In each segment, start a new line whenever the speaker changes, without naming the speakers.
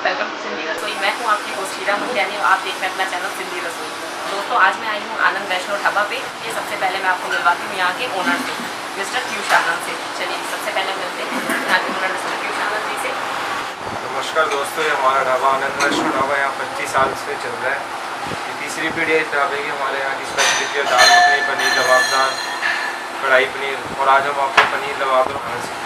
Welcome to Sindhi रसोई। मैं हूँ आपकी होस्ट हीरा मुखियानी और आप देख रहे हैं अपना चैनल सिंधी रसोई। दोस्तों, आज मैं आई हूँ आनंद वैष्णो ढाबा पे। ये सबसे पहले मैं आपको मिलवाती हूँ यहाँ के ओनर से, मिस्टर पीयूष आनंद से। चलिए सबसे पहले मिलते हैं यहाँ के ओनर मिस्टर पीयूष आनंद जी से।
नमस्कार दोस्तों, ये हमारा ढाबा आनंद वैष्णो ढाबा यहाँ 25 साल से चल रहा है। ये तीसरी पीढ़ी है इस ढाबे की। हमारे यहाँ की स्पेशलिटी है दाल मखनी, पनीर लबाबदार, कढ़ाई पनीर, और आज हम आपको पनीर लबाबदार खाना सिखाएंगे।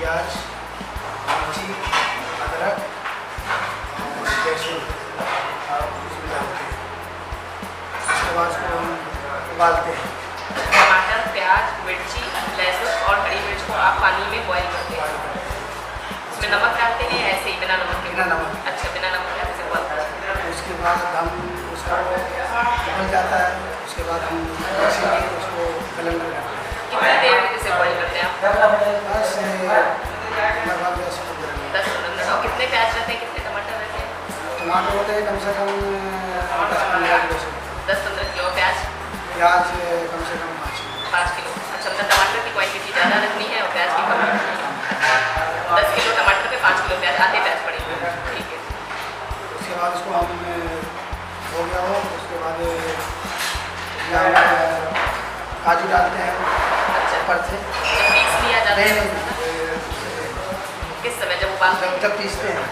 प्याज, मिर्ची, अदरक और लहसुन और उसमें डालते हैं। उसके बाद उसको हम उबालते हैं।
टमाटर, प्याज, मिर्ची, लहसुन और हरी मिर्च को आप पानी में बॉईल करते हैं। उसमें नमक डालते हैं ऐसे ही बिना नमक के?
बिना नमक।
अच्छा, बिना नमक के ऐसे बॉईल करते हैं।
उसके बाद हम उसका उबल जाता है। उसके बाद हम उसको ब्लेंडर करते हैं।
कितनी देर में इसे बॉईल करते हैं आप?
बस लगभग 10-15 मिनट।
और कितने प्याज रहते हैं, कितने टमाटर रहते हैं?
टमाटर होते हैं कम से कम 10-15 किलो से।
10-15 किलो प्याज
कम से कम
5 किलो। अच्छा, मतलब टमाटर की क्वांटिटी ज़्यादा रखनी है और प्याज की कम रखनी है। 10 किलो टमाटर पे 5 किलो प्याज, आधे प्याज पड़ेंगे। ठीक है।
उसके बाद उसको हम हो गया हो, उसके बाद काजू डालते हैं।
अच्छा,
पर थे।
जब पीस लिया जाता है किस समय, जब उबालते हैं?
जब पीसते हैं,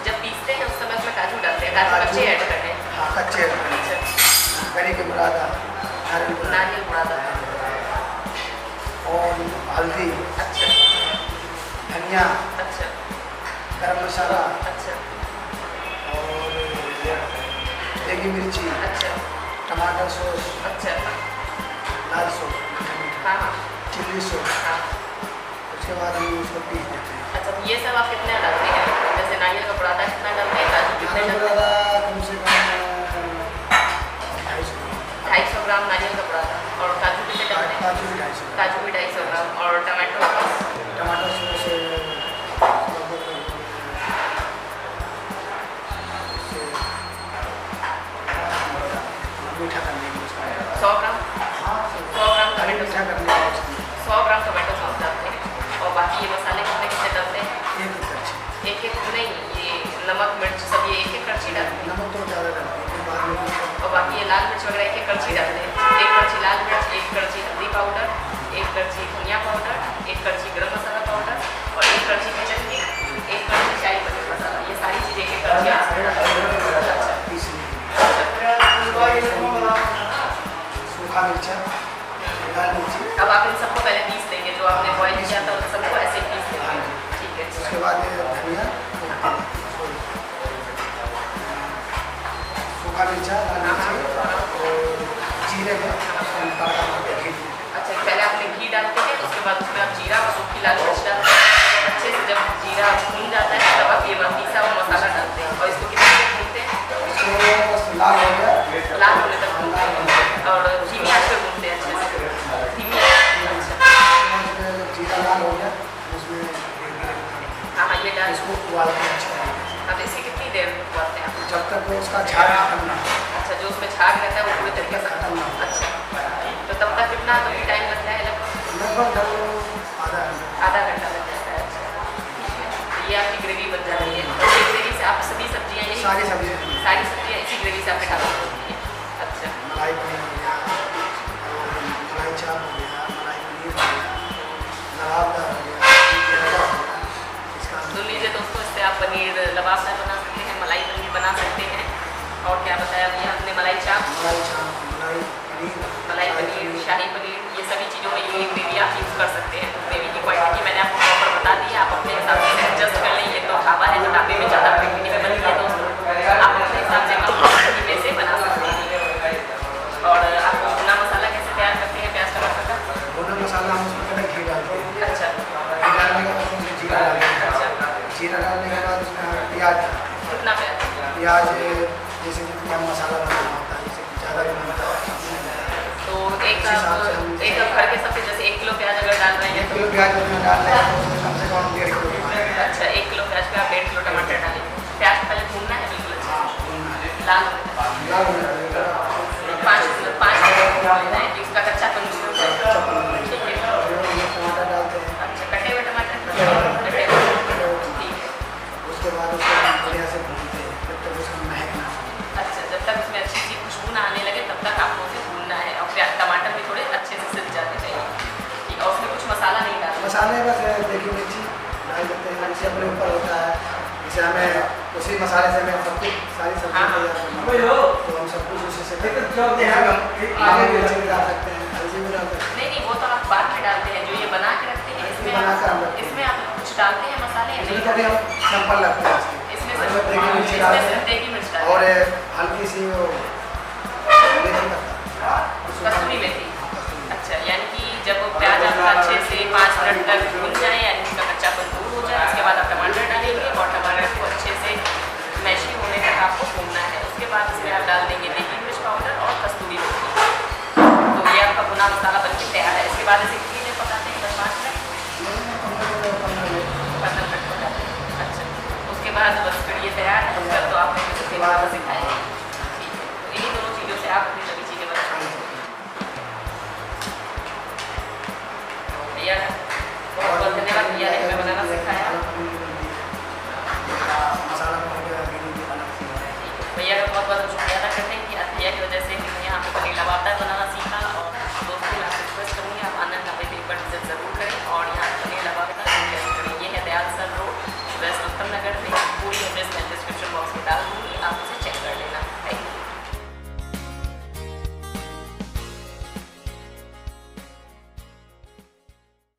जब पीसते हैं उस समय उसमें काजू डालते हैं, काजू कच्चे ऐड करते हैं।
हाँ कच्चे, गरी के बुरादा,
नारियल बुरादा
और हल्दी,
अच्छा
धनिया,
अच्छा
गरम मसाला
अच्छा
और देगी मिर्ची,
अच्छा
टमाटर सॉस,
अच्छा
लाल सॉस,
हाँ हाँ
चिल्ली सॉस।
हाँ।
उसके बाद हम उसको पीस देते हैं।
अच्छा, तो ये सब आप कितना डालते हैं? जैसे नारियल का बुरादा कितना डालते हैं, काजू कितने
नारियल
डालते हैं?
बुरादा कम से कम
250 ग्राम नारियल का बुरादा, और काजू कितने डालते हैं?
काजू भी 250,
काजू भी 250 ग्राम, और टमाटो
टमाटर सॉस मीठा करने के लिए उसका
100 ग्राम,
हाँ
100 ग्राम
हरी
टमाटो,
मीठा करने के लिए उसका
100 ग्राम टमाटो सॉस डालते हैं। और बाकी ये मसाले कितने कितने डालते हैं?
एक कच्ची
एक एक नहीं, ये नमक मिर्च सब ये एक एक करछी डालते हैं,
नमक तो ज़्यादा डालते हैं, फिर बाद में
और बाकी ये लाल मिर्च वगैरह एक एक करछी डालते हैं। एक करछी लाल मिर्च, एक करछी हल्दी पाउडर, एक करछी धनिया पाउडर, एक करछी गरम मसाला पाउडर, और एक करछी किचन किंग, एक करछी शाही पनीर मसाला। ये सारी चीज़ें एक एक करछी
पीसने सूखा मिर्चा, लाल मिर्ची।
अब आप इन सबको पहले पीस देंगे, जो आपने बॉयल किया था उन सबको ऐसे ही पीस देंगे, ठीक है?
उसके बाद ये धनिया, सूखा मिर्चा, लाल मिर्ची और जीरे में तड़का मारते हैं घी में।
अच्छा, पहले आपने घी डालते हैं, उसके बाद उसमें आप जीरा और सूखी लाल मिर्च डालते हैं। अच्छे से जब जीरा भून जाता है तब आप ये पीसा हुआ मसाला डालते हैं, और इसको कितने देर भूनते हैं?
इसको बस लाल हो गया,
लाल होने तक भूनते हैं, और धीमी आंच पे भूनते हैं अच्छे से, धीमी आंच। अच्छा,
जीरा लाल हो गया, उसमें
हाँ हाँ, ये डाल
इसको उबालते हैं अच्छा तरीके से,
अब इसे कितनी देर उबालते हैं आप?
जब तक वो उसका झाग खत्म ना हो।
अच्छा, जो उसमें छाग रहता है वो पूरे तरीके से
खत्म ना हो।
अच्छा, तो तब तक कितना कभी टाइम लगता है?
लगभग आधा घंटा।
आधा घंटा लग जाता है। अच्छा, ठीक है, तो ये आपकी ग्रेवी बन जाती है, और ये ग्रेवी से आप सभी सब्जियाँ यही
सारी सब्जियाँ,
सारी सब्जियाँ इसी ग्रेवी से आपने डाली होती हैं। अच्छा,
मलाई पनीर हो गया, मलाई चाप हो गया, मलाई पनीर हो गया, लबाबदार हो गया, इसका
सुन लीजिए दोस्तों, इससे आप पनीर लबाबदार बना सकते हैं, मलाई पनीर बना सकते हैं, और क्या बताया अभी हमने, मलाई चाप, मलाई पनीर, शाही पनीर, ये सभी चीज़ों में ये ग्रेवी आप यूज़ कर सकते हैं। तो ग्रेवी की क्वांटिटी मैंने आपको प्रॉपर बता दी है, आप अपने हिसाब से एडजस्ट कर लें। ये तो ढाबा है, तो ढाबे में ज़्यादा क्वांटिटी में बनती है दोस्तों, आप अपने हिसाब से कम क्वांटिटी में से बना सकते हैं। और आप भुना मसाला कैसे तैयार करते हैं प्याज टमाटर का?
भुना मसाला हम उसमें पहले घी डालते हैं,
अच्छा
घी डालने के बाद उसमें जीरा डालते हैं, जीरा डालने के बाद उसमें प्याज,
कितना प्याज?
प्याज जैसे जितना मसाला बनाना होता है, जैसे ज़्यादा भी बनता है
तो एक आप घर के सबसे, जैसे 1 किलो प्याज अगर डाल रहे हैं
1 किलो प्याज उसमें डाल रहे हैं तो उसमें कम से कम 1.5 किलो टमाटर।
अच्छा, 1 किलो प्याज पे आप 1.5 किलो टमाटर डालें। प्याज पहले भूनना है बिल्कुल अच्छे से, लाल होने तक,
लाल होने लगेगा,
5 मिनट भूनना है कि उसका कच्चापन दूर हो जाए, ठीक है?
टमाटर डालते हैं,
अच्छा, कटे हुए टमाटर, कटे हुए, ठीक है।
उसके बाद उसको बढ़िया से भूनते हैं जब तक उसका महक ना आए।
अच्छा, जब तक उसमें अच्छी सी खुशबू ना आने लगे तब तक आपको उसे भूनना है, और टमाटर भी थोड़े अच्छे से सिज जाने चाहिए, ठीक है? और उसमें कुछ मसाला नहीं डालना।
मसाले बस देगी मिर्ची डाल देते हैं, जैसे अपने ऊपर होता है, जैसे हमें उसी मसाले से हमें सब कुछ सारी सब्जियाँ तैयार करनी है, तो हम सब कुछ उसी से करते हैं। आगे मिर्ची भी डाल सकते हैं, हल्दी भी डाल सकते हैं,
नहीं, वो तो आप बाद में डालते हैं, जो ये बना के रखते हैं इसमें
बनाकर हम रखते हैं।
इसमें आप कुछ डालते हैं मसाले या
इसमें
नहीं?
कभी हम सिंपल रखते हैं
इसमें
इसमें
सिर्फ
देगी मिर्ची डालते हैं
देगी मिर्च डालते
और
हैं,
हल्की सी वो मेथी पत्ता,
कसूरी मेथी। अच्छा, यानी कि जब प्याज आपका अच्छे से 5 मिनट तक भून जाए, यानी उसका कच्चापन दूर हो जाए, उसके बाद आप टमाटर डालेंगे, और टमाटर को अच्छे से मैशी होने तक आपको भूनना है। उसके बाद इसमें आप डाल देंगे देगी मिर्च पाउडर और कस्तूरी मेथी। तो ये आपका भुना मसाला बनके तैयार है। इसके बाद इसे कितनी देर पकाते हैं? 10-5 मिनट, 15 मिनट पकाते हैं। अच्छा, उसके बाद बस फिर ये तैयार है, तो आपने मुझे